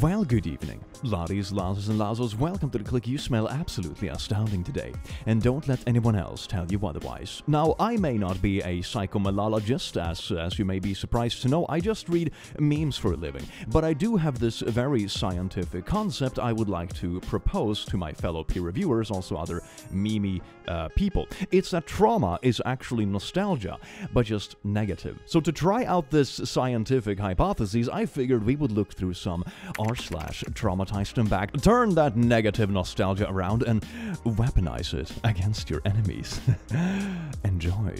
Well, good evening. Lotties, Lazos, and Lazos, welcome to the click. You smell absolutely astounding today. And don't let anyone else tell you otherwise. Now, I may not be a psychomalologist, as you may be surprised to know. I just read memes for a living. But I do have this very scientific concept I would like to propose to my fellow peer reviewers, also other meme people. It's that trauma is actually nostalgia, but just negative. So to try out this scientific hypothesis, I figured we would look through some r/traumatized them back, turn that negative nostalgia around, and weaponize it against your enemies. Enjoy.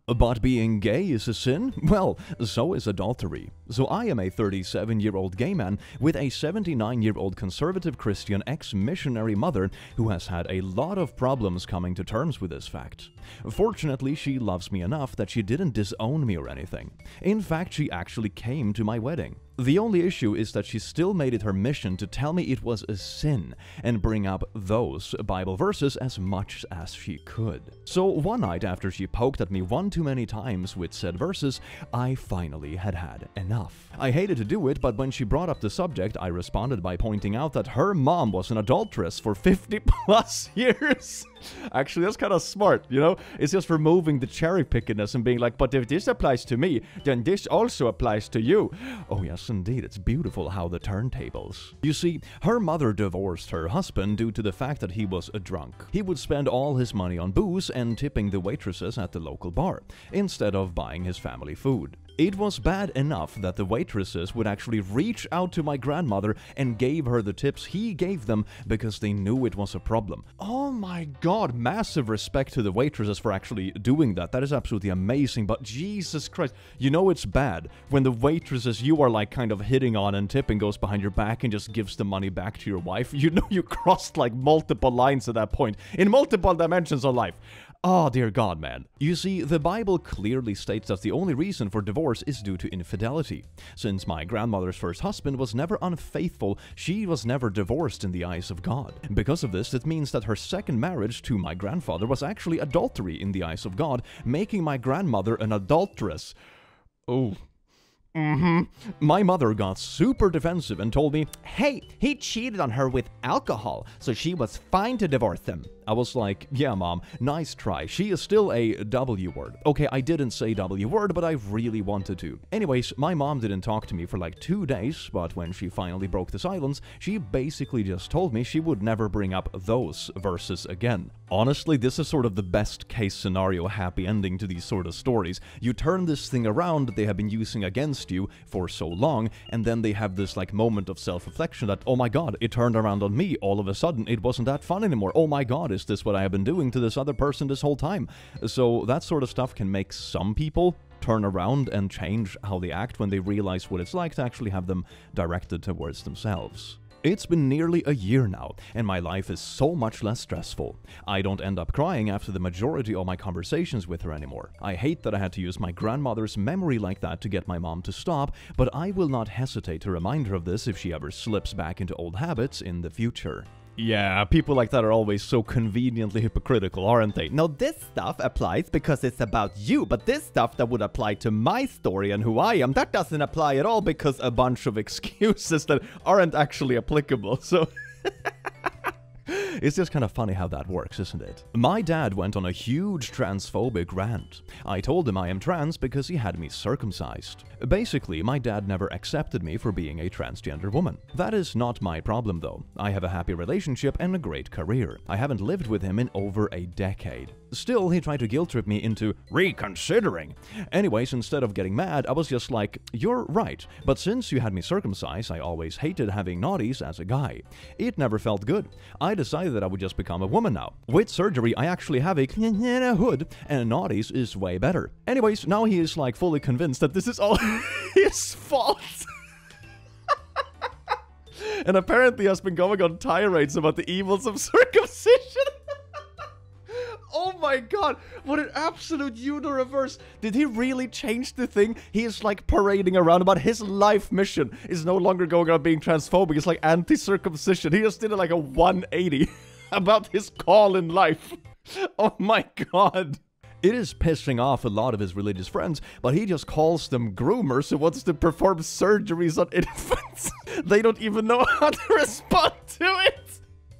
But being gay is a sin? Well, so is adultery. So I am a 37-year-old gay man with a 79-year-old conservative Christian ex-missionary mother who has had a lot of problems coming to terms with this fact. Fortunately, she loves me enough that she didn't disown me or anything. In fact, she actually came to my wedding. The only issue is that she still made it her mission to tell me it was a sin and bring up those Bible verses as much as she could. So one night after she poked at me one too many times with said verses, I finally had enough. I hated to do it, but when she brought up the subject, I responded by pointing out that her mom was an adulteress for 50+ years. Actually, that's kind of smart, you know? It's just removing the cherry pickiness and being like, but if this applies to me, then this also applies to you. Oh yes, indeed, it's beautiful how the turntables. You see, her mother divorced her husband due to the fact that he was a drunk. He would spend all his money on booze and tipping the waitresses at the local bar, instead of buying his family food. It was bad enough that the waitresses would actually reach out to my grandmother and gave her the tips he gave them because they knew it was a problem. Oh my god, massive respect to the waitresses for actually doing that. That is absolutely amazing, but Jesus Christ, you know it's bad when the waitresses you are like kind of hitting on and tipping goes behind your back and just gives the money back to your wife. You know you crossed like multiple lines at that point, in multiple dimensions of life. Oh, dear God, man. You see, the Bible clearly states that the only reason for divorce is due to infidelity. Since my grandmother's first husband was never unfaithful, she was never divorced in the eyes of God. Because of this, it means that her second marriage to my grandfather was actually adultery in the eyes of God, making my grandmother an adulteress. Oh. My mother got super defensive and told me, hey, he cheated on her with alcohol, so she was fine to divorce him. I was like, yeah, Mom, nice try. She is still a W word. Okay, I didn't say W word, but I really wanted to. Anyways, my mom didn't talk to me for like 2 days, but when she finally broke the silence, she basically just told me she would never bring up those verses again. Honestly, this is sort of the best case scenario happy ending to these sort of stories. You turn this thing around that they have been using against you for so long, and then they have this like moment of self-reflection that, oh my god, it turned around on me all of a sudden. It wasn't that fun anymore. Oh my god, is this what I have been doing to this other person this whole time? So that sort of stuff can make some people turn around and change how they act when they realize what it's like to actually have them directed towards themselves. It's been nearly a year now, and my life is so much less stressful. I don't end up crying after the majority of my conversations with her anymore. I hate that I had to use my grandmother's memory like that to get my mom to stop, but I will not hesitate to remind her of this if she ever slips back into old habits in the future. Yeah, people like that are always so conveniently hypocritical, aren't they? No, this stuff applies because it's about you, but this stuff that would apply to my story and who I am, that doesn't apply at all because a bunch of excuses that aren't actually applicable, so... It's just kind of funny how that works, isn't it? My dad went on a huge transphobic rant. I told him I am trans because he had me circumcised. Basically, my dad never accepted me for being a transgender woman. That is not my problem though. I have a happy relationship and a great career. I haven't lived with him in over a decade. Still, he tried to guilt trip me into reconsidering. Anyways, instead of getting mad, I was just like, you're right, but since you had me circumcised, I always hated having naughties as a guy. It never felt good. I decided that I would just become a woman now. With surgery, I actually have a hood, and naughties is way better. Anyways, now he is like fully convinced that this is all his fault. And apparently has been going on tirades about the evils of circumcision. Oh my god, what an absolute universe. Did he really change the thing? He is like parading around about his life mission is no longer going around being transphobic. It's like anti-circumcision. He just did like a 180 about his call in life. Oh my god. It is pissing off a lot of his religious friends, but he just calls them groomers who wants to perform surgeries on infants. They don't even know how to respond to it.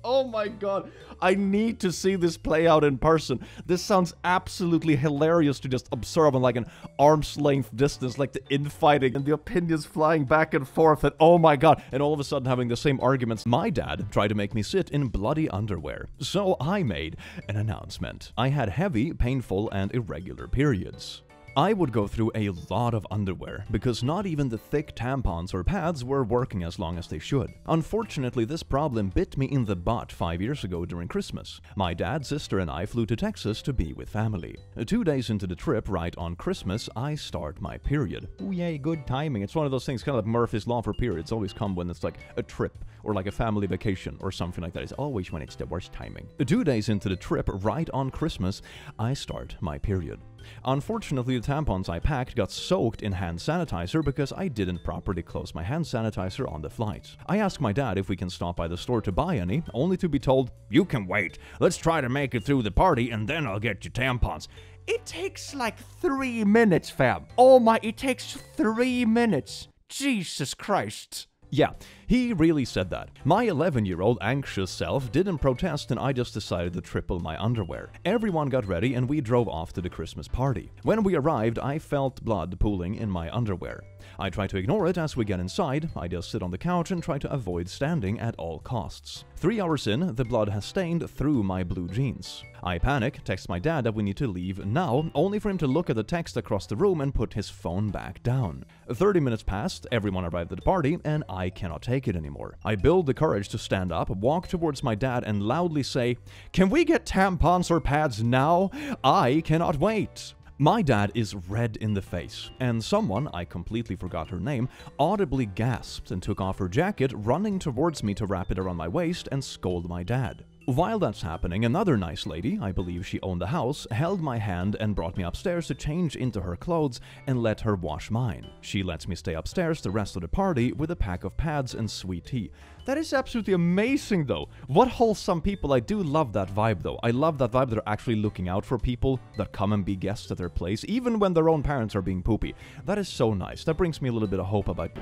Oh my god, I need to see this play out in person. This sounds absolutely hilarious to just observe on like an arm's length distance, like the infighting and the opinions flying back and forth, and oh my god, and all of a sudden having the same arguments. My dad tried to make me sit in bloody underwear, so I made an announcement. I had heavy, painful, and irregular periods. I would go through a lot of underwear, because not even the thick tampons or pads were working as long as they should. Unfortunately, this problem bit me in the butt 5 years ago during Christmas. My dad, sister, and I flew to Texas to be with family. 2 days into the trip, right on Christmas, I start my period. Oh yay, good timing. It's one of those things, kind of like Murphy's Law for periods, always come when it's like a trip, or like a family vacation, or something like that. It's always when it's the worst timing. 2 days into the trip, right on Christmas, I start my period. Unfortunately, the tampons I packed got soaked in hand sanitizer because I didn't properly close my hand sanitizer on the flight. I asked my dad if we can stop by the store to buy any, only to be told, "You can wait. Let's try to make it through the party and then I'll get you tampons." It takes like 3 minutes, fam. Oh my, it takes 3 minutes. Jesus Christ. Yeah, he really said that. My 11-year-old anxious self didn't protest, and I just decided to triple my underwear. Everyone got ready and we drove off to the Christmas party. When we arrived, I felt blood pooling in my underwear. I try to ignore it as we get inside. I just sit on the couch and try to avoid standing at all costs. 3 hours in, the blood has stained through my blue jeans. I panic, text my dad that we need to leave now, only for him to look at the text across the room and put his phone back down. 30 minutes passed, everyone arrived at the party, and I cannot take it anymore. I build the courage to stand up, walk towards my dad, and loudly say, "Can we get tampons or pads now? I cannot wait." My dad is red in the face, and someone, I completely forgot her name, audibly gasped and took off her jacket, running towards me to wrap it around my waist and scold my dad. While that's happening, another nice lady, I believe she owned the house, held my hand and brought me upstairs to change into her clothes and let her wash mine. She lets me stay upstairs the rest of the party with a pack of pads and sweet tea. That is absolutely amazing, though. What wholesome people. I do love that vibe, though. I love that vibe that are actually looking out for people that come and be guests at their place, even when their own parents are being poopy. That is so nice. That brings me a little bit of hope about...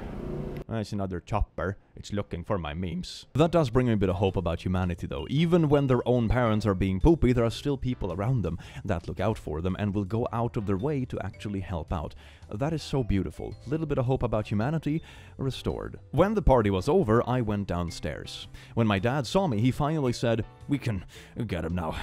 It's another chopper. It's looking for my memes. That does bring me a bit of hope about humanity, though. Even when their own parents are being poopy, there are still people around them that look out for them and will go out of their way to actually help out. That is so beautiful. A little bit of hope about humanity restored. When the party was over, I went downstairs. When my dad saw me, he finally said, "We can get him now.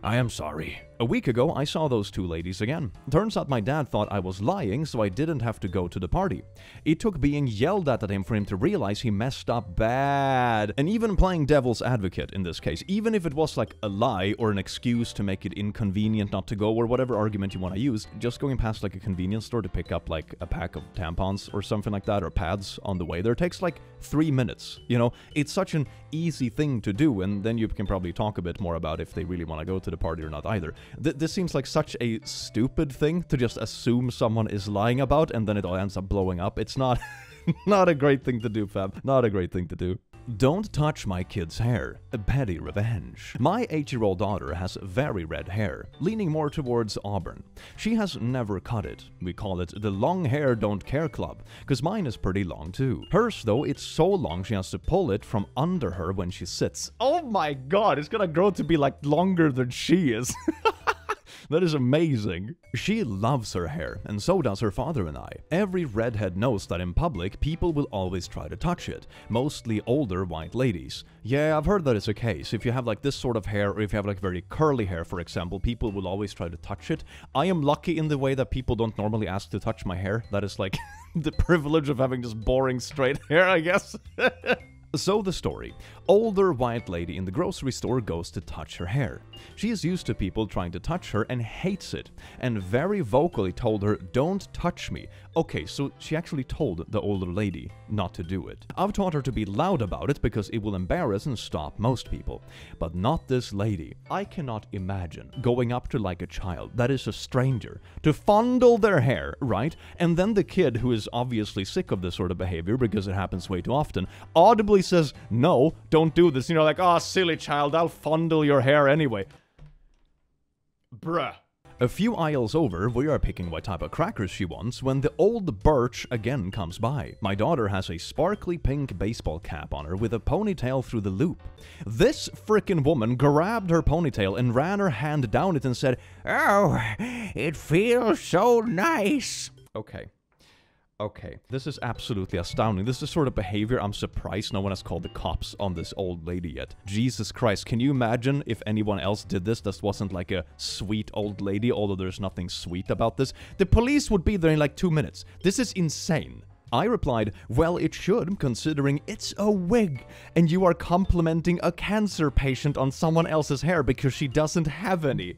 I am sorry." A week ago, I saw those two ladies again. Turns out my dad thought I was lying, so I didn't have to go to the party. It took being yelled at him for him to realize he messed up bad. And even playing devil's advocate in this case, even if it was like a lie or an excuse to make it inconvenient not to go or whatever argument you want to use, just going past like a convenience store to pick up like a pack of tampons or something like that, or pads on the way there, takes like 3 minutes. You know, it's such an easy thing to do, and then you can probably talk a bit more about if they really want to go to the party or not either. This seems like such a stupid thing to just assume someone is lying about, and then it all ends up blowing up. It's not not a great thing to do, fam. Not a great thing to do. Don't touch my kid's hair. A petty revenge. My 8-year-old daughter has very red hair, leaning more towards auburn. She has never cut it. We call it the Long Hair Don't Care Club, because mine is pretty long too. Hers, though, it's so long she has to pull it from under her when she sits. Oh my god, it's gonna grow to be like longer than she is. That is amazing. She loves her hair, and so does her father and I. Every redhead knows that in public, people will always try to touch it. Mostly older white ladies. Yeah, I've heard that it's a case. If you have like this sort of hair, or if you have like very curly hair, for example, people will always try to touch it. I am lucky in the way that people don't normally ask to touch my hair. That is like the privilege of having just boring straight hair, I guess. So the story. Older white lady in the grocery store goes to touch her hair. She is used to people trying to touch her and hates it, and very vocally told her, "Don't touch me." Okay, so she actually told the older lady not to do it. I've taught her to be loud about it because it will embarrass and stop most people. But not this lady. I cannot imagine going up to like a child that is a stranger to fondle their hair, right? And then the kid, who is obviously sick of this sort of behavior because it happens way too often, audibly says, "No, don't do this." You know, like, "Oh, silly child, I'll fondle your hair anyway." Bruh. A few aisles over, we are picking what type of crackers she wants when the old Birch again comes by. My daughter has a sparkly pink baseball cap on her with a ponytail through the loop. This frickin' woman grabbed her ponytail and ran her hand down it and said, "Oh, it feels so nice." Okay, this is absolutely astounding. This is the sort of behavior I'm surprised no one has called the cops on this old lady yet. Jesus Christ, can you imagine if anyone else did this? This wasn't like a sweet old lady, although there's nothing sweet about this. The police would be there in like 2 minutes. This is insane. I replied, "Well, it should, considering it's a wig, and you are complimenting a cancer patient on someone else's hair because she doesn't have any."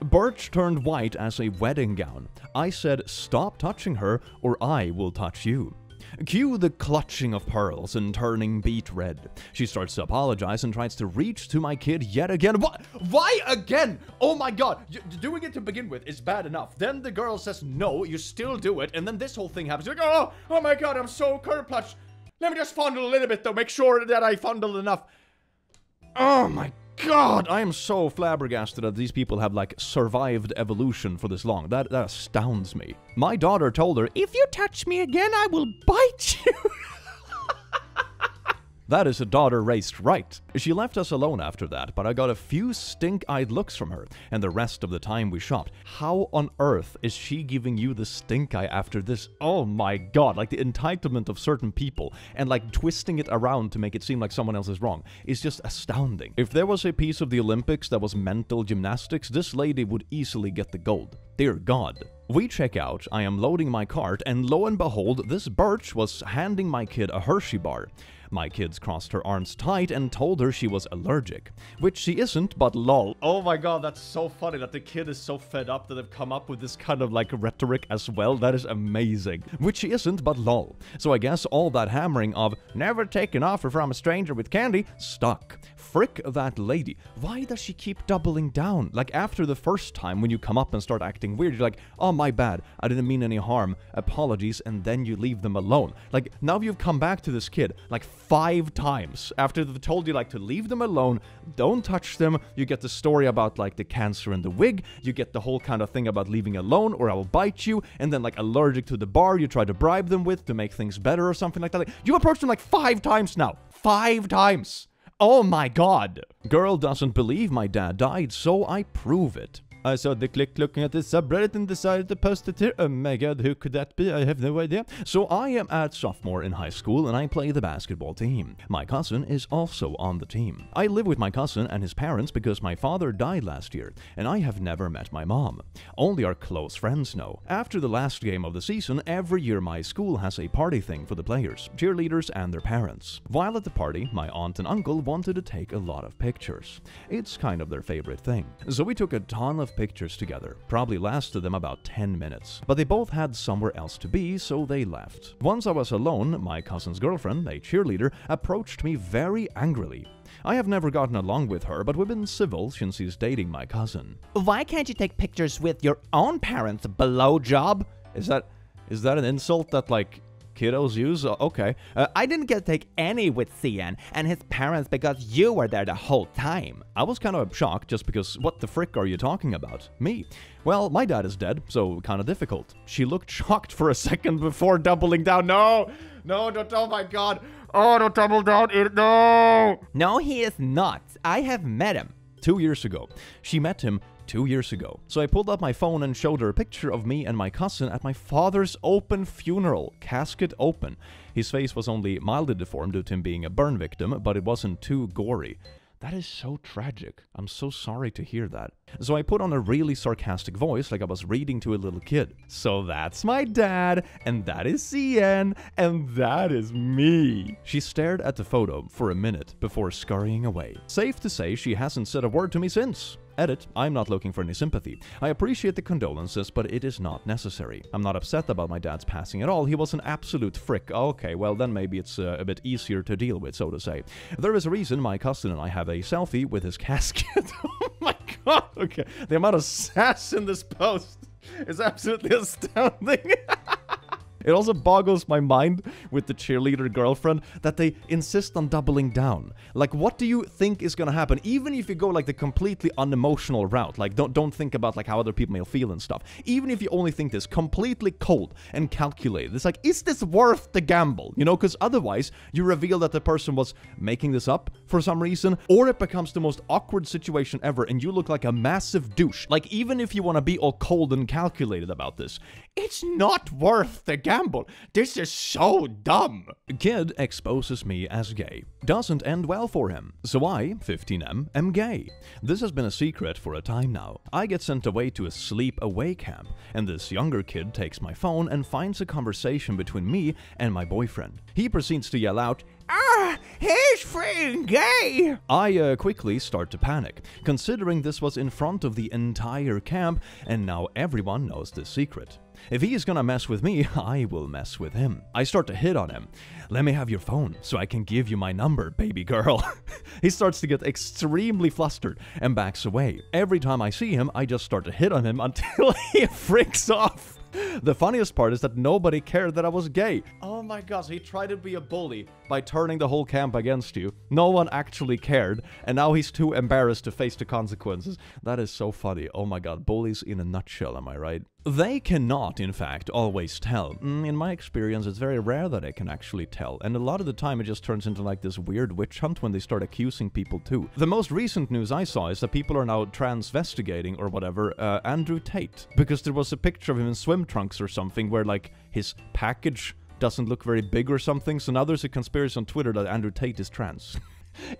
Birch turned white as a wedding gown. I said, "Stop touching her, or I will touch you." Cue the clutching of pearls and turning beet red. She starts to apologize and tries to reach to my kid yet again. What? Why again? Oh my god. Doing it to begin with is bad enough. Then the girl says no, you still do it, and then this whole thing happens. You're like, oh my god, I'm so curl-clutched. Let me just fondle a little bit though, make sure that I fondled enough. Oh my god, I am so flabbergasted that these people have, like, survived evolution for this long. That astounds me. My daughter told her, "If you touch me again, I will bite you." That is a daughter raised right. She left us alone after that, but I got a few stink-eyed looks from her, and the rest of the time we shopped. How on earth is she giving you the stink-eye after this? Oh my god, like the entitlement of certain people, and like twisting it around to make it seem like someone else is wrong, is just astounding. If there was a piece of the Olympics that was mental gymnastics, this lady would easily get the gold. Dear God. We check out, I am loading my cart, and lo and behold, this Birch was handing my kid a Hershey bar. My kids crossed her arms tight and told her she was allergic. Which she isn't, but lol. Oh my god, that's so funny that the kid is so fed up that they've come up with this kind of like rhetoric as well. That is amazing. Which she isn't, but lol. So I guess all that hammering of never take an offer from a stranger with candy stuck. Frick that lady. Why does she keep doubling down? Like after the first time when you come up and start acting weird, you're like, "Oh my bad, I didn't mean any harm, apologies," and then you leave them alone. Like now you've come back to this kid like 5 times after they've told you like to leave them alone, don't touch them. You get the story about like the cancer and the wig, you get the whole kind of thing about leaving alone or I will bite you, and then like allergic to the bar you try to bribe them with to make things better or something like that. Like, you approached them like 5 times now. 5 times. Oh my god. Girl doesn't believe my dad died, so I prove it. I saw the click looking at the subreddit and decided to post it here. Oh my god, who could that be? I have no idea. So I am at sophomore in high school and I play the basketball team. My cousin is also on the team. I live with my cousin and his parents because my father died last year, and I have never met my mom. Only our close friends know. After the last game of the season, every year my school has a party thing for the players, cheerleaders, and their parents. While at the party, my aunt and uncle wanted to take a lot of pictures. It's kind of their favorite thing. So we took a ton of pictures together. Probably lasted them about 10 minutes. But they both had somewhere else to be, so they left. Once I was alone, my cousin's girlfriend, a cheerleader, approached me very angrily. I have never gotten along with her, but we've been civil since she's dating my cousin. "Why can't you take pictures with your own parents, blowjob?" Is that an insult that, like, kiddos use? Okay. "I didn't get to take any with Cian and his parents because you were there the whole time." I was kind of shocked just because what the frick are you talking about? Me? Well, my dad is dead, so kind of difficult. She looked shocked for a second before doubling down. No, don't, oh my god. Oh, don't double down, no! No, he is not. I have met him. 2 years ago. She met him 2 years ago. So I pulled up my phone and showed her a picture of me and my cousin at my father's open funeral, casket open. His face was only mildly deformed due to him being a burn victim, but it wasn't too gory. That is so tragic. I'm so sorry to hear that. So I put on a really sarcastic voice like I was reading to a little kid. "So that's my dad, and that is Cian, and that is me." She stared at the photo for a minute before scurrying away. Safe to say she hasn't said a word to me since. Edit, I'm not looking for any sympathy. I appreciate the condolences, but it is not necessary. I'm not upset about my dad's passing at all. He was an absolute frick. Okay, well then maybe it's a bit easier to deal with, so to say. There is a reason my cousin and I have a selfie with his casket. Oh my god, okay. The amount of sass in this post is absolutely astounding. It also boggles my mind with the cheerleader girlfriend that they insist on doubling down. Like, what do you think is gonna happen? Even if you go like the completely unemotional route, like don't think about like how other people may feel and stuff. Even if you only think this completely cold and calculated, it's like, is this worth the gamble? You know, because otherwise you reveal that the person was making this up for some reason, or it becomes the most awkward situation ever and you look like a massive douche. Like, even if you want to be all cold and calculated about this, it's not worth the gamble. This is so dumb. Kid exposes me as gay. Doesn't end well for him. So I, 15M, am gay. This has been a secret for a time now. I get sent away to a sleep-away camp, and this younger kid takes my phone and finds a conversation between me and my boyfriend. He proceeds to yell out, he's freaking gay! I quickly start to panic, considering this was in front of the entire camp, and now everyone knows this secret. If he is gonna mess with me, I will mess with him. I start to hit on him. Let me have your phone, so I can give you my number, baby girl. He starts to get extremely flustered and backs away. Every time I see him, I just start to hit on him until he freaks off. The funniest part is that nobody cared that I was gay. Oh my god, so he tried to be a bully by turning the whole camp against you. No one actually cared, and now he's too embarrassed to face the consequences. That is so funny. Oh my god, bullies in a nutshell, am I right? They cannot, in fact, always tell. In my experience, it's very rare that they can actually tell, and a lot of the time it just turns into like this weird witch hunt when they start accusing people too. The most recent news I saw is that people are now transvestigating, or whatever, Andrew Tate, because there was a picture of him in swim trunks or something where like his package doesn't look very big or something, so now there's a conspiracy on Twitter that Andrew Tate is trans.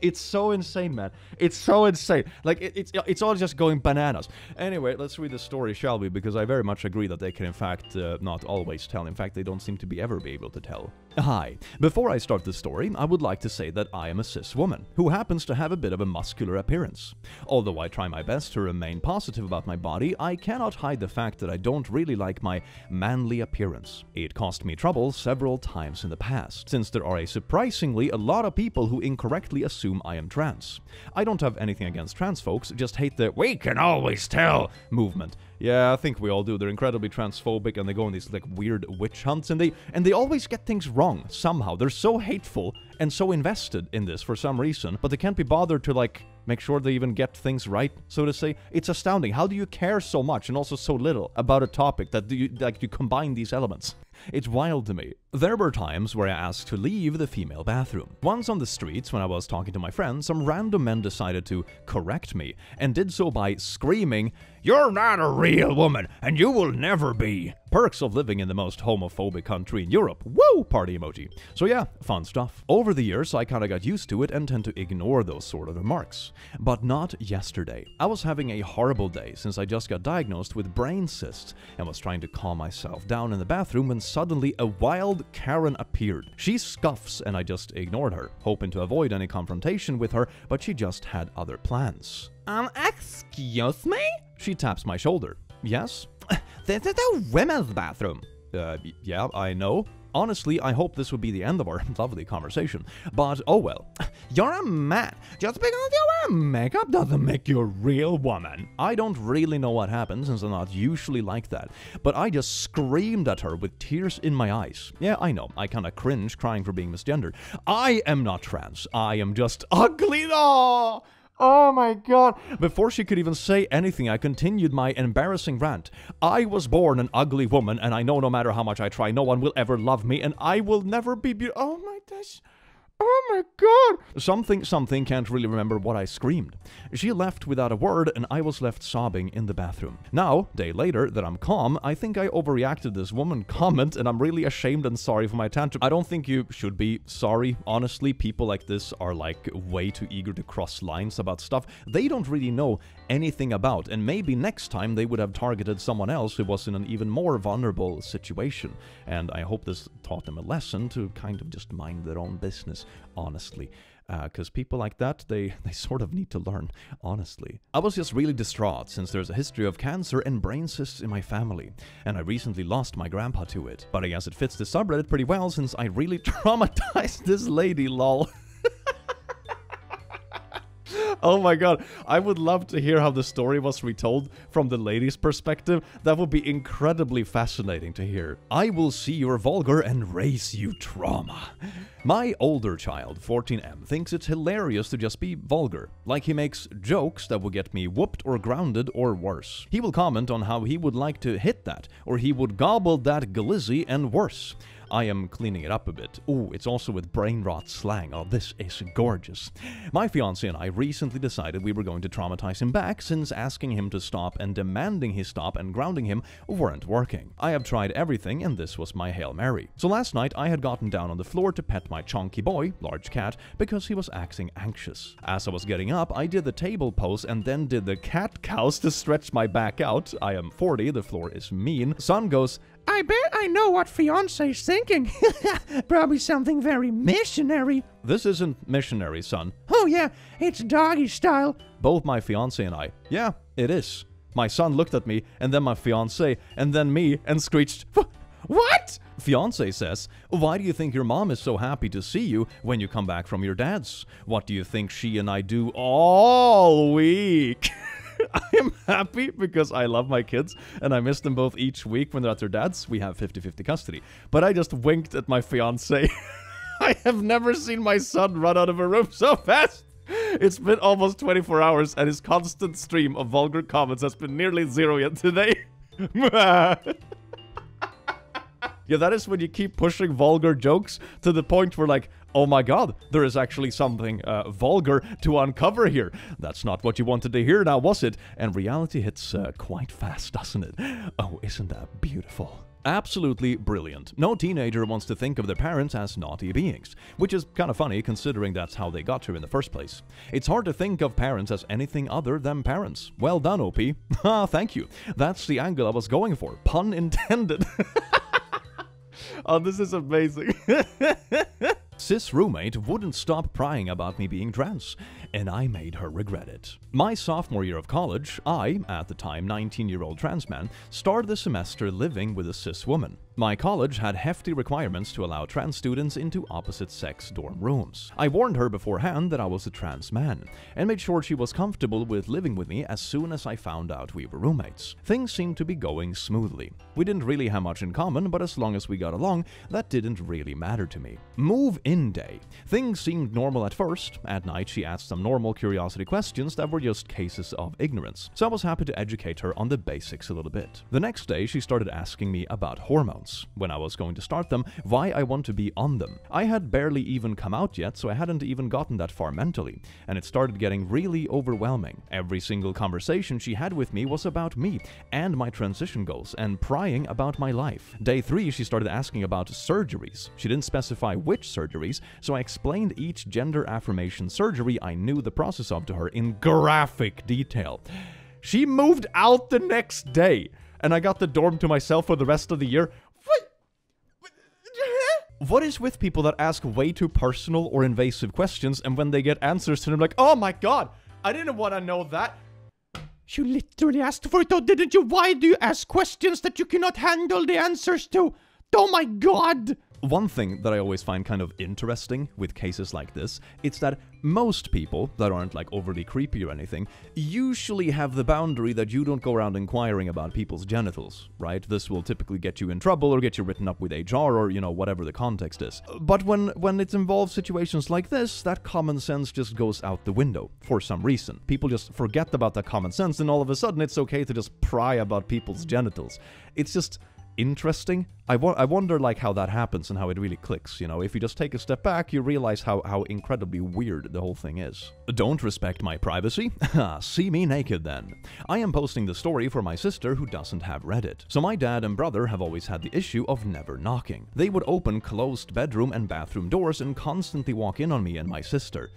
It's so insane, man. It's so insane. Like, it's all just going bananas. Anyway, let's read the story, shall we? Because I very much agree that they can, in fact, not always tell. In fact, they don't seem to be ever be able to tell. Hi. Before I start the story, I would like to say that I am a cis woman, who happens to have a bit of a muscular appearance. Although I try my best to remain positive about my body, I cannot hide the fact that I don't really like my manly appearance. It cost me trouble several times in the past, since there are surprisingly a lot of people who incorrectly assume I am trans. I don't have anything against trans folks, just hate the "we can always tell" movement. Yeah, I think we all do. They're incredibly transphobic and they go on these like weird witch hunts and they always get things wrong somehow. They're so hateful and so invested in this for some reason, but they can't be bothered to like make sure they even get things right, so to say. It's astounding. How do you care so much and also so little about a topic that you combine these elements? It's wild to me. There were times where I asked to leave the female bathroom. Once on the streets, when I was talking to my friends, some random men decided to correct me, and did so by screaming, "You're not a real woman, and you will never be." Perks of living in the most homophobic country in Europe. Woo! Party emoji. So yeah, fun stuff. Over the years, I kinda got used to it and tend to ignore those sort of remarks. But not yesterday. I was having a horrible day since I just got diagnosed with brain cysts and was trying to calm myself down in the bathroom when suddenly a wild Karen appeared. She scuffs and I just ignored her, hoping to avoid any confrontation with her, but she just had other plans. Excuse me? She taps my shoulder. Yes? This is a women's bathroom. Yeah, I know. Honestly, I hope this would be the end of our lovely conversation, but oh well. You're a man. Just because you wear makeup doesn't make you a real woman. I don't really know what happened since I'm not usually like that, but I just screamed at her with tears in my eyes. Yeah, I know, I kinda cringe crying for being misgendered. I am not trans. I am just ugly. Oh my god. Before she could even say anything, I continued my embarrassing rant. I was born an ugly woman, and I know no matter how much I try, no one will ever love me, and I will never be oh my gosh. Oh my god! Something can't really remember what I screamed. She left without a word, and I was left sobbing in the bathroom. Now, day later, that I'm calm, I think I overreacted this woman comment, and I'm really ashamed and sorry for my tantrum. I don't think you should be sorry. Honestly, people like this are like way too eager to cross lines about stuff they don't really know anything about, and maybe next time they would have targeted someone else who was in an even more vulnerable situation. And I hope this taught them a lesson to kind of just mind their own business. Honestly, because people like that, they sort of need to learn, honestly. I was just really distraught since there's a history of cancer and brain cysts in my family, and I recently lost my grandpa to it. But I guess it fits the subreddit pretty well since I really traumatized this lady, lol. Oh my god, I would love to hear how the story was retold from the lady's perspective. That would be incredibly fascinating to hear. I will see you're vulgar and raise you trauma. My older child, 14M, thinks it's hilarious to just be vulgar. Like he makes jokes that will get me whooped or grounded or worse. He will comment on how he would like to hit that, or he would gobble that glizzy and worse. I am cleaning it up a bit. Ooh, it's also with brain rot slang. Oh, this is gorgeous. My fiancé and I recently decided we were going to traumatize him back, since asking him to stop and demanding he stop and grounding him weren't working. I have tried everything, and this was my Hail Mary. So last night I had gotten down on the floor to pet my chunky boy, large cat, because he was acting anxious. As I was getting up, I did the table pose and then did the cat cows to stretch my back out. I am 40, the floor is mean. Son goes, "I bet I know what fiancé's thinking." Probably something very missionary. This isn't missionary, son. Oh yeah, it's doggy style. Both my fiancé and I. Yeah, it is. My son looked at me, and then my fiancé, and then me, and screeched, "What?" Fiancé says, "Why do you think your mom is so happy to see you when you come back from your dad's? What do you think she and I do all week?" I am happy because I love my kids and I miss them both each week when they're at their dad's. We have 50-50 custody. But I just winked at my fiancé. I have never seen my son run out of a room so fast. It's been almost 24 hours and his constant stream of vulgar comments has been nearly zero yet today. Yeah, that is when you keep pushing vulgar jokes to the point where, like, oh my god, there is actually something vulgar to uncover here. That's not what you wanted to hear now, was it? And reality hits quite fast, doesn't it? Oh, isn't that beautiful? Absolutely brilliant. No teenager wants to think of their parents as naughty beings, which is kind of funny considering that's how they got here in the first place. It's hard to think of parents as anything other than parents. Well done, OP. Ah, thank you. That's the angle I was going for. Pun intended. Oh, this is amazing. Cis roommate wouldn't stop prying about me being trans, and I made her regret it. My sophomore year of college, I, at the time 19-year-old trans man, started the semester living with a cis woman. My college had hefty requirements to allow trans students into opposite-sex dorm rooms. I warned her beforehand that I was a trans man, and made sure she was comfortable with living with me as soon as I found out we were roommates. Things seemed to be going smoothly. We didn't really have much in common, but as long as we got along, that didn't really matter to me. Move-in day. Things seemed normal at first. At night, she asked some normal curiosity questions that were just cases of ignorance, so I was happy to educate her on the basics a little bit. The next day, she started asking me about hormones. When I was going to start them, why I want to be on them. I had barely even come out yet, so I hadn't even gotten that far mentally, and it started getting really overwhelming. Every single conversation she had with me was about me and my transition goals, and prying about my life. Day 3, she started asking about surgeries. She didn't specify which surgeries, so I explained each gender affirmation surgery I knew the process of to her in graphic detail. She moved out the next day, and I got the dorm to myself for the rest of the year. What is with people that ask way too personal or invasive questions, and when they get answers to them, like, oh my god, I didn't want to know that. You literally asked for it though, didn't you? Why do you ask questions that you cannot handle the answers to? Oh my god! One thing that I always find kind of interesting with cases like this, it's that most people that aren't like overly creepy or anything usually have the boundary that you don't go around inquiring about people's genitals, right? This will typically get you in trouble or get you written up with HR or, you know, whatever the context is. But when it involves situations like this, that common sense just goes out the window for some reason. People just forget about that common sense, and all of a sudden it's okay to just pry about people's genitals. It's just interesting. I wonder like how that happens and how it really clicks, you know. If you just take a step back, you realize how incredibly weird the whole thing is. Don't respect my privacy? See me naked then. I am posting the story for my sister who doesn't have Reddit. So my dad and brother have always had the issue of never knocking. They would open closed bedroom and bathroom doors and constantly walk in on me and my sister.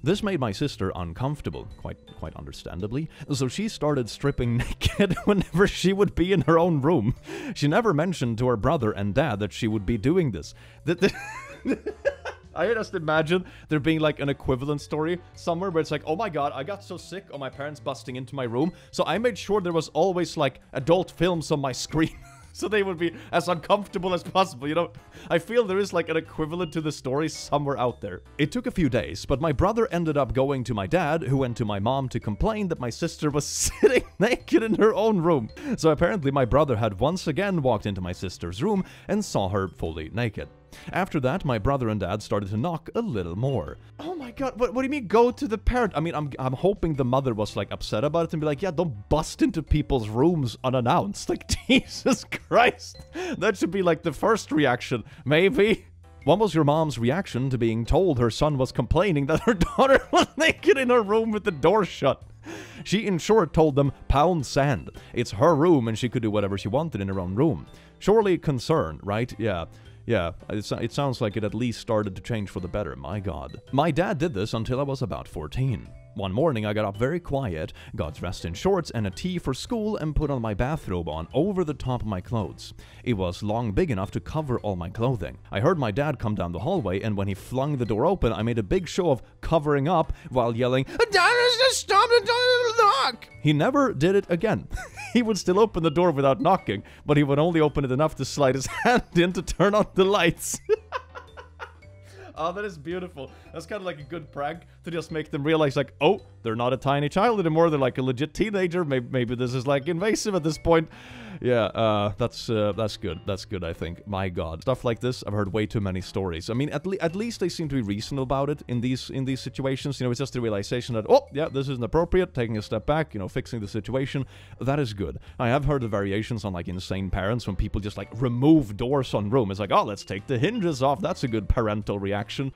This made my sister uncomfortable, quite understandably, so she started stripping naked whenever she would be in her own room. She never mentioned to her brother and dad that she would be doing this. I just imagine there being like an equivalent story somewhere where it's like, oh my god, I got so sick of my parents busting into my room, so I made sure there was always like adult films on my screen. so they would be as uncomfortable as possible, you know? I feel there is like an equivalent to the story somewhere out there. It took a few days, but my brother ended up going to my dad, who went to my mom to complain that my sister was sitting naked in her own room. So apparently my brother had once again walked into my sister's room and saw her fully naked. After that, my brother and dad started to knock a little more. Oh my god, what do you mean go to the parent? I mean, I'm hoping the mother was like upset about it and be like, yeah, don't bust into people's rooms unannounced. Like, Jesus Christ. That should be like the first reaction, maybe. What was your mom's reaction to being told her son was complaining that her daughter was naked in her room with the door shut? She in short told them, pound sand. It's her room and she could do whatever she wanted in her own room. Surely concern, right? Yeah, it sounds like it at least started to change for the better, my god. My dad did this until I was about 14. One morning I got up very quiet, got dressed in shorts and a tee for school and put on my bathrobe on over the top of my clothes. It was long big enough to cover all my clothing. I heard my dad come down the hallway, and when he flung the door open, I made a big show of covering up while yelling, "Dad, just stop it, don't knock!" He never did it again. He would still open the door without knocking, but he would only open it enough to slide his hand in to turn on the lights. Oh, that is beautiful. That's kind of like a good prank to just make them realize, like, oh, they're not a tiny child anymore. They're like a legit teenager. Maybe this is like invasive at this point. Yeah, that's good. That's good, I think. My god. Stuff like this, I've heard way too many stories. I mean, at least they seem to be reasonable about it in these situations. You know, it's just the realization that, oh, yeah, this isn't appropriate. Taking a step back, you know, fixing the situation. That is good. I have heard the variations on, like, insane parents when people just, like, remove doors on room. It's like, oh, let's take the hinges off. That's a good parental reaction.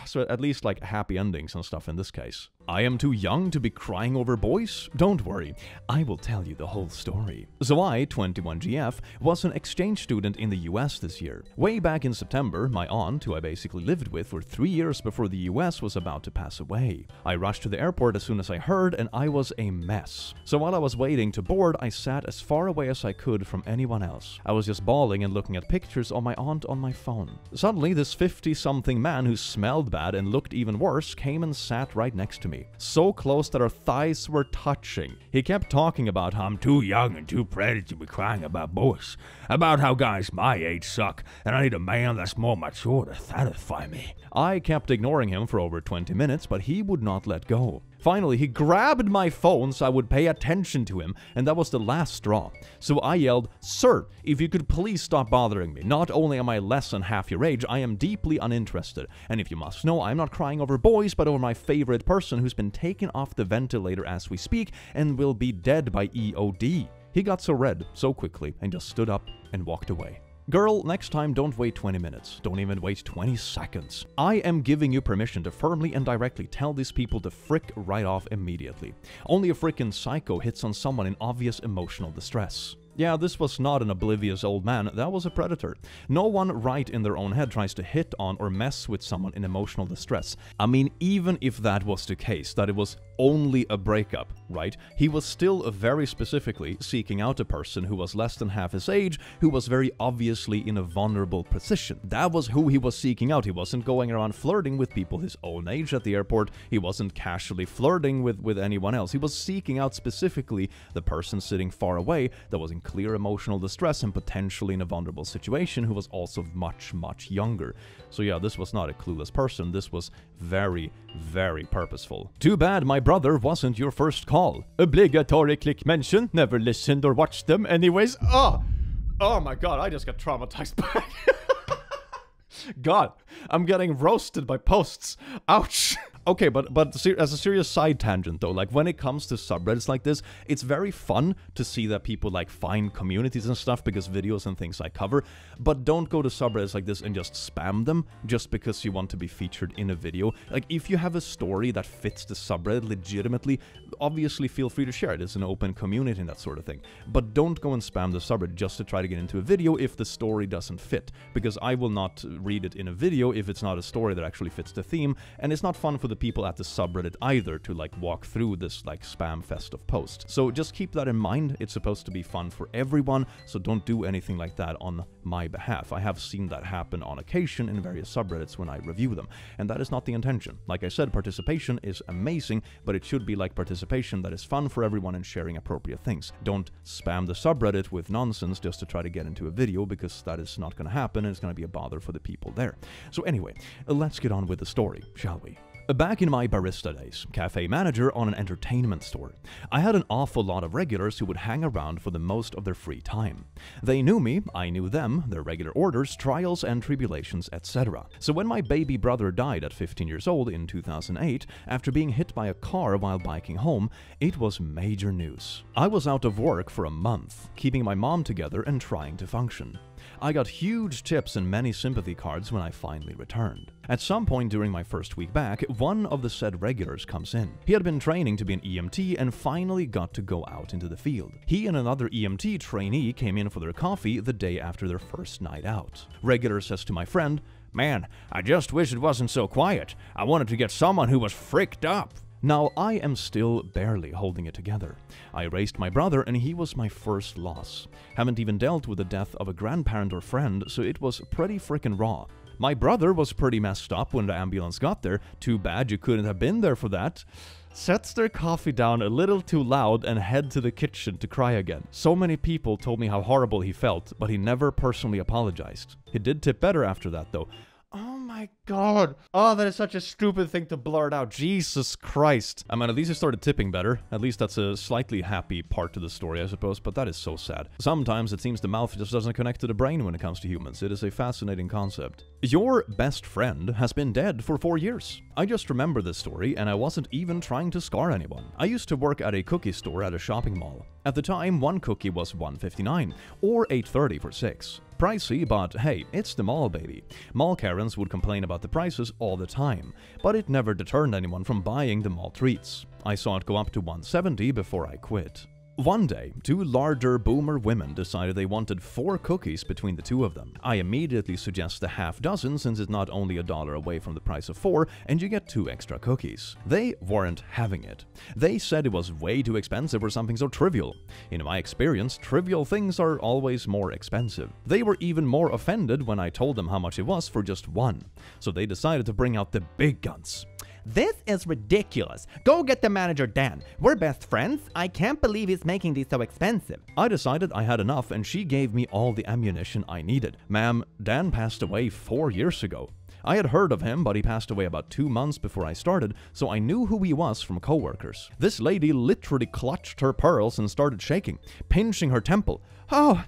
So at least, like, happy endings and stuff in this case. I am too young to be crying over boys? Don't worry, I will tell you the whole story. So I, 21GF, was an exchange student in the US this year. Way back in September, my aunt, who I basically lived with for 3 years before the US was about to pass away. I rushed to the airport as soon as I heard, and I was a mess. So while I was waiting to board, I sat as far away as I could from anyone else. I was just bawling and looking at pictures of my aunt on my phone. Suddenly, this 50-something man who smelled bad and looked even worse came and sat right next to me. So close that our thighs were touching. He kept talking about how I'm too young and too pretty to be crying about boys. About how guys my age suck, and I need a man that's more mature to satisfy me. I kept ignoring him for over 20 minutes, but he would not let go. Finally, he grabbed my phone so I would pay attention to him, and that was the last straw. So I yelled, "Sir, if you could please stop bothering me. Not only am I less than half your age, I am deeply uninterested. And if you must know, I'm not crying over boys, but over my favorite person who's been taken off the ventilator as we speak and will be dead by EOD." He got so red so quickly and just stood up and walked away. Girl, next time don't wait 20 minutes. Don't even wait 20 seconds. I am giving you permission to firmly and directly tell these people to frick right off immediately. Only a frickin' psycho hits on someone in obvious emotional distress. Yeah, this was not an oblivious old man, that was a predator. No one right in their own head tries to hit on or mess with someone in emotional distress. I mean, even if that was the case, that it was only a breakup, right? He was still very specifically seeking out a person who was less than half his age, who was very obviously in a vulnerable position. That was who he was seeking out. He wasn't going around flirting with people his own age at the airport. He wasn't casually flirting with anyone else. He was seeking out specifically the person sitting far away that was in clear emotional distress and potentially in a vulnerable situation, who was also much, much younger. So yeah, this was not a clueless person. This was very, very purposeful. Too bad my brother wasn't your first call. Obligatory click mention. Never listened or watched them anyways. Oh my god, I just got traumatized back. God, I'm getting roasted by posts. Ouch. Okay, but as a serious side tangent though, like when it comes to subreddits like this, it's very fun to see that people like find communities and stuff because videos and things I cover, but don't go to subreddits like this and just spam them just because you want to be featured in a video. Like if you have a story that fits the subreddit legitimately, obviously feel free to share it. It's an open community and that sort of thing. But don't go and spam the subreddit just to try to get into a video if the story doesn't fit, because I will not read it in a video if it's not a story that actually fits the theme, and it's not fun for the the people at the subreddit either to like walk through this like spam fest of posts. So just keep that in mind. It's supposed to be fun for everyone, so don't do anything like that on my behalf. I have seen that happen on occasion in various subreddits when I review them, and that is not the intention. Like I said, participation is amazing, but it should be like participation that is fun for everyone and sharing appropriate things. Don't spam the subreddit with nonsense just to try to get into a video, because that is not going to happen and it's going to be a bother for the people there. So anyway, let's get on with the story, shall we? Back in my barista days, cafe manager on an entertainment store, I had an awful lot of regulars who would hang around for the most of their free time. They knew me, I knew them, their regular orders, trials and tribulations, etc. So when my baby brother died at 15 years old in 2008, after being hit by a car while biking home, it was major news. I was out of work for a month, keeping my mom together and trying to function. I got huge tips and many sympathy cards when I finally returned. At some point during my first week back, one of the said regulars comes in. He had been training to be an EMT and finally got to go out into the field. He and another EMT trainee came in for their coffee the day after their first night out. Regular says to my friend, "Man, I just wish it wasn't so quiet. I wanted to get someone who was fricked up." Now, I am still barely holding it together. I raised my brother and he was my first loss. Haven't even dealt with the death of a grandparent or friend, so it was pretty frickin' raw. My brother was pretty messed up when the ambulance got there. Too bad you couldn't have been there for that. Sets their coffee down a little too loud and head to the kitchen to cry again. So many people told me how horrible he felt, but he never personally apologized. He did tip better after that though. Oh my god. Oh, that is such a stupid thing to blurt out. Jesus Christ. I mean, at least he started tipping better. At least that's a slightly happy part to the story, I suppose, but that is so sad. Sometimes it seems the mouth just doesn't connect to the brain when it comes to humans. It is a fascinating concept. Your best friend has been dead for 4 years. I just remember this story, and I wasn't even trying to scar anyone. I used to work at a cookie store at a shopping mall. At the time, one cookie was $1.59, or $8.30 for 6. Pricey, but hey, it's the mall, baby. Mall Karens would complain about the prices all the time, but it never deterred anyone from buying the mall treats. I saw it go up to $1.70 before I quit. One day, 2 larger boomer women decided they wanted 4 cookies between the 2 of them. I immediately suggest a half dozen since it's not only $1 away from the price of 4 and you get 2 extra cookies. They weren't having it. They said it was way too expensive for something so trivial. In my experience, trivial things are always more expensive. They were even more offended when I told them how much it was for just 1. So they decided to bring out the big guns. This is ridiculous. Go get the manager, Dan. We're best friends. I can't believe he's making these so expensive. I decided I had enough and she gave me all the ammunition I needed. Ma'am, Dan passed away 4 years ago. I had heard of him, but he passed away about 2 months before I started, so I knew who he was from coworkers. This lady literally clutched her pearls and started shaking, pinching her temple. Oh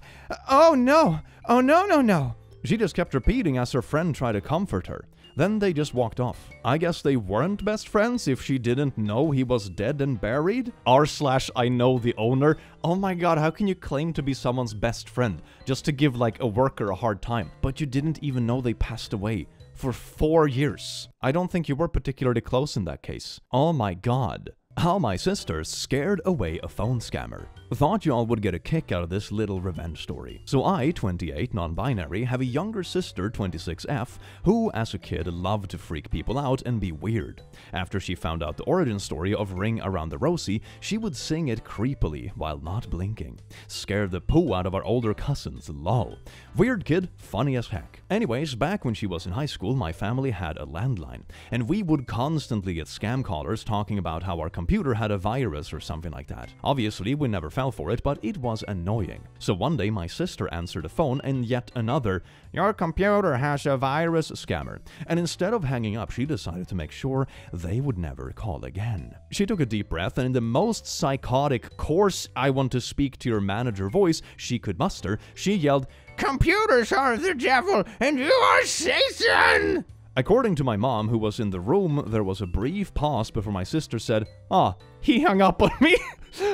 no. Oh no. She just kept repeating as her friend tried to comfort her. Then they just walked off. I guess they weren't best friends if she didn't know he was dead and buried? R/I know the owner. Oh my god, how can you claim to be someone's best friend just to give like a worker a hard time? But you didn't even know they passed away for 4 years. I don't think you were particularly close in that case. Oh my god. How my sister scared away a phone scammer. Thought y'all would get a kick out of this little revenge story. So I, 28, non-binary, have a younger sister, 26F, who, as a kid, loved to freak people out and be weird. After she found out the origin story of Ring Around the Rosie, she would sing it creepily while not blinking. Scared the poo out of our older cousins, lol. Weird kid, funny as heck. Anyways, back when she was in high school, my family had a landline, and we would constantly get scam callers talking about how our computer had a virus or something like that. Obviously, we never fell for it, but it was annoying. So one day my sister answered the phone and yet another, "Your computer has a virus" scammer. And instead of hanging up, she decided to make sure they would never call again. She took a deep breath and in the most psychotic, course I want to speak to your manager voice she could muster, she yelled, "Computers are the devil and you are Satan!" According to my mom, who was in the room, there was a brief pause before my sister said, he hung up on me.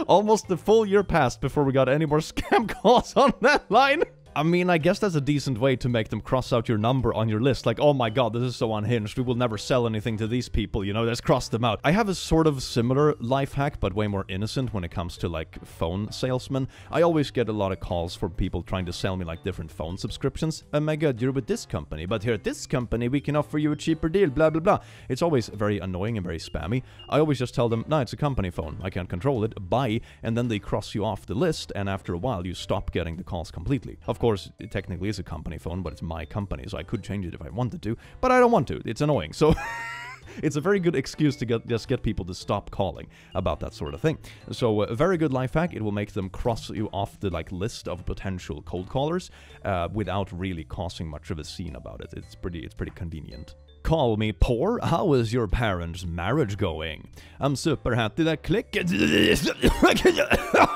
Almost the full year passed before we got any more scam calls on that line. I mean, I guess that's a decent way to make them cross out your number on your list. Like, oh my god, this is so unhinged. We will never sell anything to these people, you know, let's cross them out. I have a sort of similar life hack, but way more innocent when it comes to, like, phone salesmen. I always get a lot of calls from people trying to sell me, like, different phone subscriptions. Oh my god, you're with this company, but here at this company, we can offer you a cheaper deal, blah, blah, blah. It's always very annoying and very spammy. I always just tell them, no, it's a company phone. I can't control it. Bye. And then they cross you off the list, and after a while, you stop getting the calls completely. Of course, it technically is a company phone, but it's my company, so I could change it if I wanted to, but I don't want to. It's annoying, so it's a very good excuse to just get people to stop calling about that sort of thing. So a very good life hack. It will make them cross you off the list of potential cold callers without really causing much of a scene about it. It's pretty convenient. Call me poor. How is your parents' marriage going? I'm super happy that click.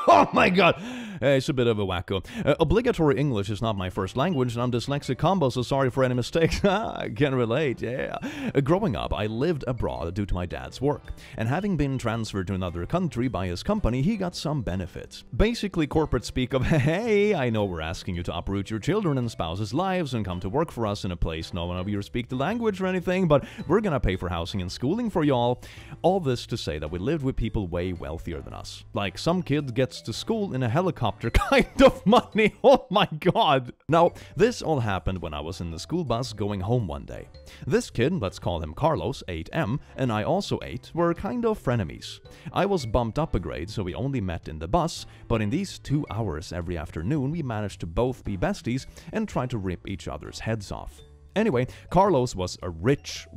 Oh my god. It's a bit of a wacko. Obligatory English is not my first language, and I'm dyslexic combo, so sorry for any mistakes. I can relate, yeah. Growing up, I lived abroad due to my dad's work, and having been transferred to another country by his company, he got some benefits. Basically, corporate speak of, hey, I know we're asking you to uproot your children and spouses' lives and come to work for us in a place no one of you speak the language or anything, but we're gonna pay for housing and schooling for y'all. All this to say that we lived with people way wealthier than us. Like, some kid gets to school in a helicopter kind of money. Oh my god. Now, this all happened when I was in the school bus going home one day. This kid, let's call him Carlos, 8M, and I also 8, were kind of frenemies. I was bumped up a grade, so we only met in the bus, but in these 2 hours every afternoon, we managed to both be besties and try to rip each other's heads off. Anyway, Carlos was a rich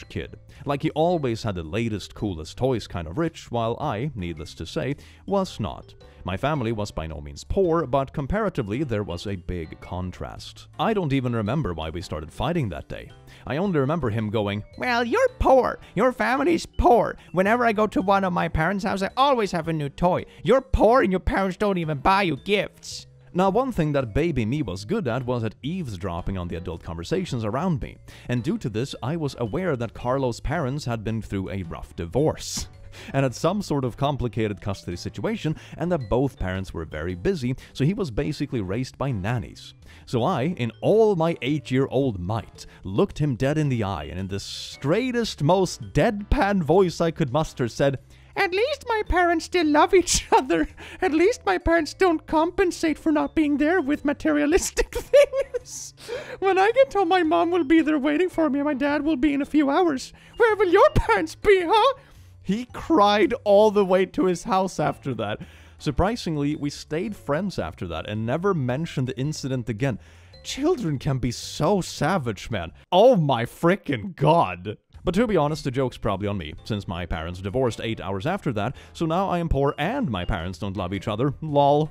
kid. Like, he always had the latest, coolest toys kind of rich, while I, needless to say, was not. My family was by no means poor, but comparatively there was a big contrast. I don't even remember why we started fighting that day. I only remember him going, well, you're poor. Your family's poor. Whenever I go to one of my parents' house, I always have a new toy. You're poor and your parents don't even buy you gifts. Now, one thing that baby me was good at was at eavesdropping on the adult conversations around me, and due to this, I was aware that Carlos' parents had been through a rough divorce and had some sort of complicated custody situation, and that both parents were very busy, so he was basically raised by nannies. So I, in all my 8-year-old might, looked him dead in the eye and in the straightest, most deadpan voice I could muster said, at least my parents still love each other. At least my parents don't compensate for not being there with materialistic things. When I get home, my mom will be there waiting for me and my dad will be in a few hours. Where will your parents be, huh? He cried all the way to his house after that. Surprisingly, we stayed friends after that and never mentioned the incident again. Children can be so savage, man. Oh my frickin' god. But to be honest, the joke's probably on me, since my parents divorced 8 hours after that, so now I am poor and my parents don't love each other. Lol.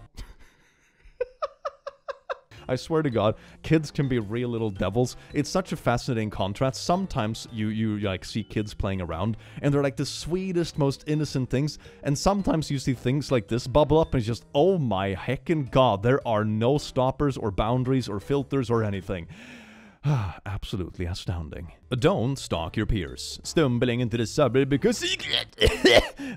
I swear to God, kids can be real little devils. It's such a fascinating contrast. Sometimes you like see kids playing around, and they're like the sweetest, most innocent things, and sometimes you see things like this bubble up, and it's just, oh my heckin' God, there are no stoppers or boundaries or filters or anything. Absolutely astounding. Don't stalk your peers. Stumbling into the suburb because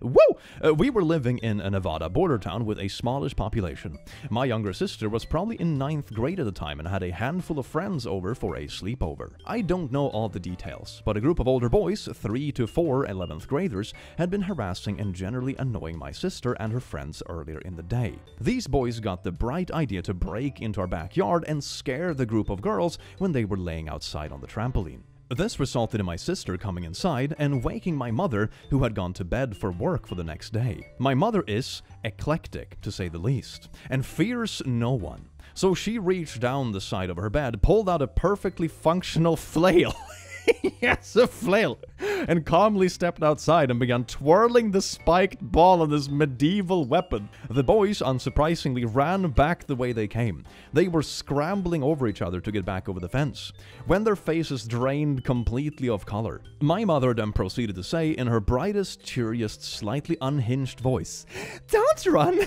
woo! We were living in a Nevada border town with a smallish population. My younger sister was probably in 9th grade at the time and had a handful of friends over for a sleepover. I don't know all the details, but a group of older boys, 3 to 4 11th graders, had been harassing and generally annoying my sister and her friends earlier in the day. These boys got the bright idea to break into our backyard and scare the group of girls when they were laying outside on the trampoline. This resulted in my sister coming inside and waking my mother, who had gone to bed for work for the next day. My mother is eclectic, to say the least, and fears no one. So she reached down the side of her bed, pulled out a perfectly functional flail. Yes, a flail. And calmly stepped outside and began twirling the spiked ball of this medieval weapon. The boys, unsurprisingly, ran back the way they came. They were scrambling over each other to get back over the fence, when their faces drained completely of color. My mother then proceeded to say, in her brightest, cheeriest, slightly unhinged voice, "Don't run!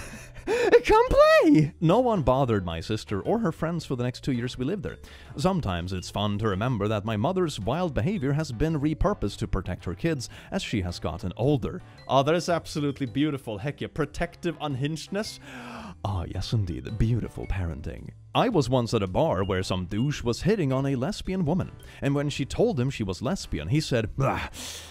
Come play!" No one bothered my sister or her friends for the next 2 years we lived there. Sometimes it's fun to remember that my mother's wild behavior has been repurposed to protect her kids as she has gotten older. Oh, that is absolutely beautiful. Heck yeah, protective unhingedness. Ah, yes indeed, beautiful parenting. I was once at a bar where some douche was hitting on a lesbian woman, and when she told him she was lesbian, he said,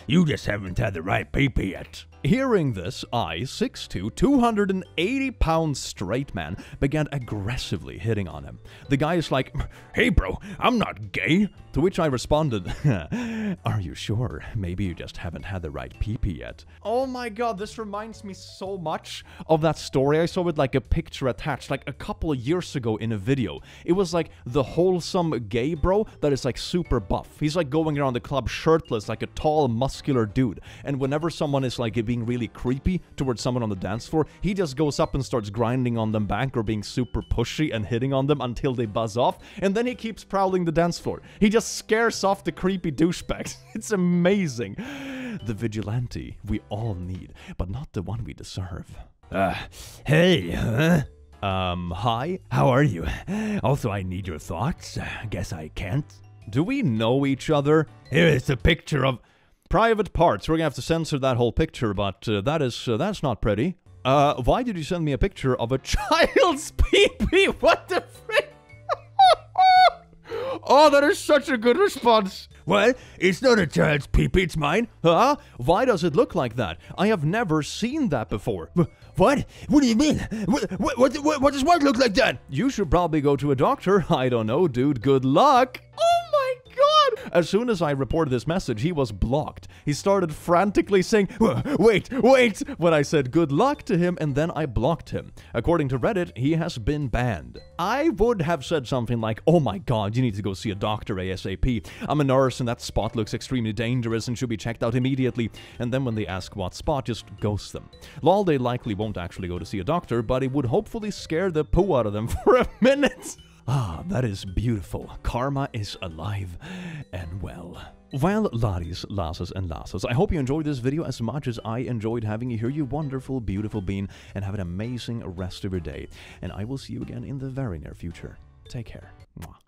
"You just haven't had the right pee-pee yet." Hearing this, I, 6'2", 280-pound straight man, began aggressively hitting on him. The guy is like, "Hey bro, I'm not gay." To which I responded, "Are you sure? Maybe you just haven't had the right pee-pee yet." Oh my god, this reminds me so much of that story I saw with like a picture attached like a couple of years ago in a video. It was like the wholesome gay bro that is like super buff. He's like going around the club shirtless like a tall, muscular dude. And whenever someone is like being really creepy towards someone on the dance floor, he just goes up and starts grinding on them back or being super pushy and hitting on them until they buzz off. And then he keeps prowling the dance floor. He just scares off the creepy douchebags. It's amazing. The vigilante we all need, but not the one we deserve. Hey, Hi? how are you? Also, I need your thoughts. Guess I can't. Do we know each other? Here is a picture of... Private parts. We're gonna have to censor that whole picture, but that's not pretty. Why did you send me a picture of a child's pee-pee? What the frick? Oh, that is such a good response. What? It's not a child's pee-pee, it's mine. Huh? Why does it look like that? I have never seen that before. What? What do you mean? What does what look like that? You should probably go to a doctor. I don't know, dude. Good luck. Oh my god! As soon as I reported this message, he was blocked. He started frantically saying, wait, when I said good luck to him, and then I blocked him. According to Reddit, he has been banned. I would have said something like, oh my god, you need to go see a doctor ASAP. I'm a nurse and that spot looks extremely dangerous and should be checked out immediately. And then when they ask what spot, just ghost them. Lol, they likely won't actually go to see a doctor, but it would hopefully scare the poo out of them for a minute. Ah, that is beautiful. Karma is alive and well. Well, laddies, lasses, and lasses, I hope you enjoyed this video as much as I enjoyed having you here, you wonderful, beautiful being, and have an amazing rest of your day. And I will see you again in the very near future. Take care. Mwah.